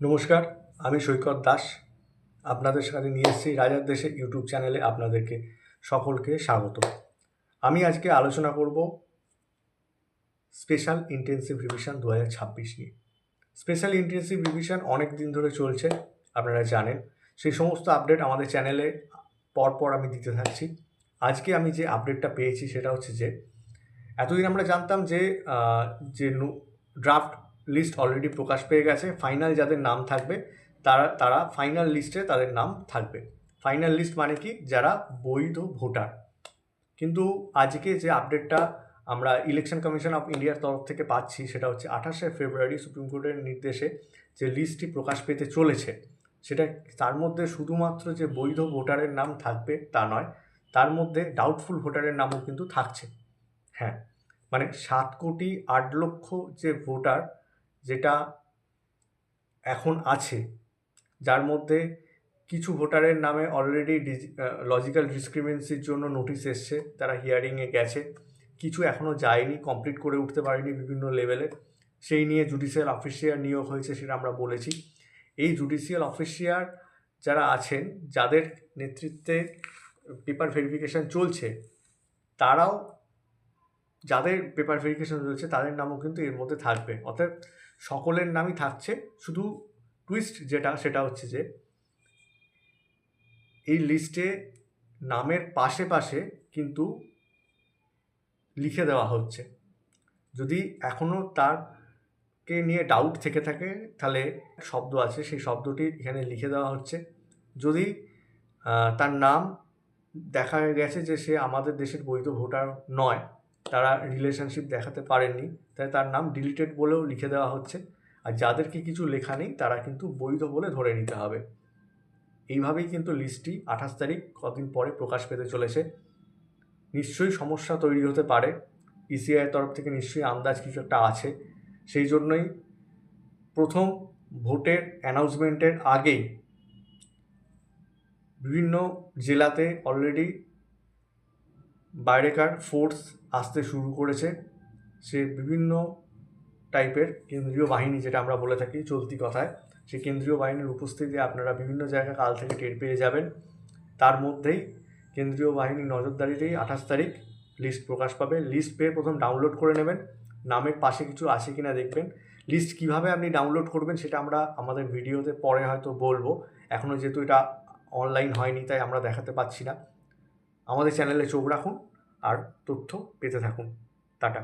নমস্কার, আমি সৈকত দাস। আপনাদের সাথে নিয়ে এসেছি রাজার দেশে ইউটিউব চ্যানেলে আপনাদেরকে সকলকে স্বাগত। আমি আজকে আলোচনা করব স্পেশাল ইন্টেন্সিভ রিভিশন 2026 নিয়ে। স্পেশাল ইন্টেন্সিভ রিভিশন অনেক দিন ধরে চলছে, আপনারা জানেন। সেই সমস্ত আপডেট আমাদের চ্যানেলে পরপর আমি দিতে থাকছি। আজকে আমি যে আপডেটটা পেয়েছি সেটা হচ্ছে যে এতদিন আমরা জানতাম যে ড্রাফট লিস্ট অলরেডি প্রকাশ পেয়ে গেছে। ফাইনাল যাদের নাম থাকবে তারা ফাইনাল লিস্টে তাদের নাম থাকবে। ফাইনাল লিস্ট মানে কি, যারা বৈধ ভোটার। কিন্তু আজকে যে আপডেটটা আমরা ইলেকশন কমিশন অফ ইন্ডিয়ার তরফ থেকে পাচ্ছি সেটা হচ্ছে 28শে ফেব্রুয়ারি সুপ্রিম কোর্টের নির্দেশে যে লিস্টটি প্রকাশ পেতে চলেছে, সেটা তার মধ্যে শুধুমাত্র যে বৈধ ভোটারের নাম থাকবে তা নয়, তার মধ্যে ডাউটফুল ভোটারের নামও কিন্তু থাকছে। হ্যাঁ, মানে 7,08,00,000 যে ভোটার যেটা এখন আছে, যার মধ্যে কিছু ভোটারের নামে অলরেডি লজিক্যাল ডিসক্রিমিনেন্সির জন্য নোটিশ এসছে, তারা হিয়ারিংয়ে গেছে। কিছু এখনও যায়নি, কমপ্লিট করে উঠতে পারেনি বিভিন্ন লেভেলে। সেই নিয়ে জুডিশিয়াল অফিসিয়ার নিয়োগ হয়েছে, সেটা আমরা বলেছি। এই জুডিশিয়াল অফিসিয়ার যারা আছেন, যাদের নেতৃত্বে পেপার ভেরিফিকেশান চলছে, তারাও যাদের পেপার ভেরিফিকেশন চলছে তাদের নামও কিন্তু এর মধ্যে থাকবে। অর্থাৎ সকলের নামই থাকছে। শুধু টুইস্ট সেটা হচ্ছে যে এই লিস্টে নামের পাশে পাশে কিন্তু লিখে দেওয়া হচ্ছে। যদি এখনও তারকে নিয়ে ডাউট থেকে থাকে, তাহলে শব্দ আছে, সেই শব্দটি এখানে লিখে দেওয়া হচ্ছে। যদি তার নাম দেখা গেছে যে সে আমাদের দেশের বৈধ ভোটার নয়, তারা রিলেশনশিপ দেখাতে পারেননি, তাই তার নাম ডিলিটেড বলেও লিখে দেওয়া হচ্ছে। আর যাদেরকে কিছু লেখা নেই তারা কিন্তু বৈধ বলে ধরে নিতে হবে। এইভাবেই কিন্তু লিস্টটি 28 তারিখ কদিন পরে প্রকাশ পেতে চলেছে। নিশ্চয়ই সমস্যা তৈরি হতে পারে, ইসিআইয়ের তরফ থেকে নিশ্চয়ই আন্দাজ কিছু একটা আছে। সেই জন্যই প্রথম ভোটের অ্যানাউন্সমেন্টের আগেই বিভিন্ন জেলাতে অলরেডি বাইরেকার ফোর্স আসতে শুরু করেছে। সে বিভিন্ন টাইপের কেন্দ্রীয় বাহিনী, যেটা আমরা বলে থাকি চলতি কথায়, সেই কেন্দ্রীয় বাহিনীর উপস্থিতি আপনারা বিভিন্ন জায়গায় কাল থেকে টের পেয়ে যাবেন। তার মধ্যেই কেন্দ্রীয় বাহিনীর নজরদারিতেই 28 তারিখ লিস্ট প্রকাশ পাবে। লিস্ট পেয়ে প্রথম ডাউনলোড করে নেবেন, নামের পাশে কিছু আছে কিনা দেখবেন। লিস্ট কিভাবে আপনি ডাউনলোড করবেন সেটা আমরা আমাদের ভিডিওতে পরে হয়তো বলবো। এখনও যেহেতু এটা অনলাইন হয়নি তাই আমরা দেখাতে পাচ্ছি না। আমাদের চ্যানেলে চোখ রাখুন আর তথ্য পেতে থাকুন। টাটা।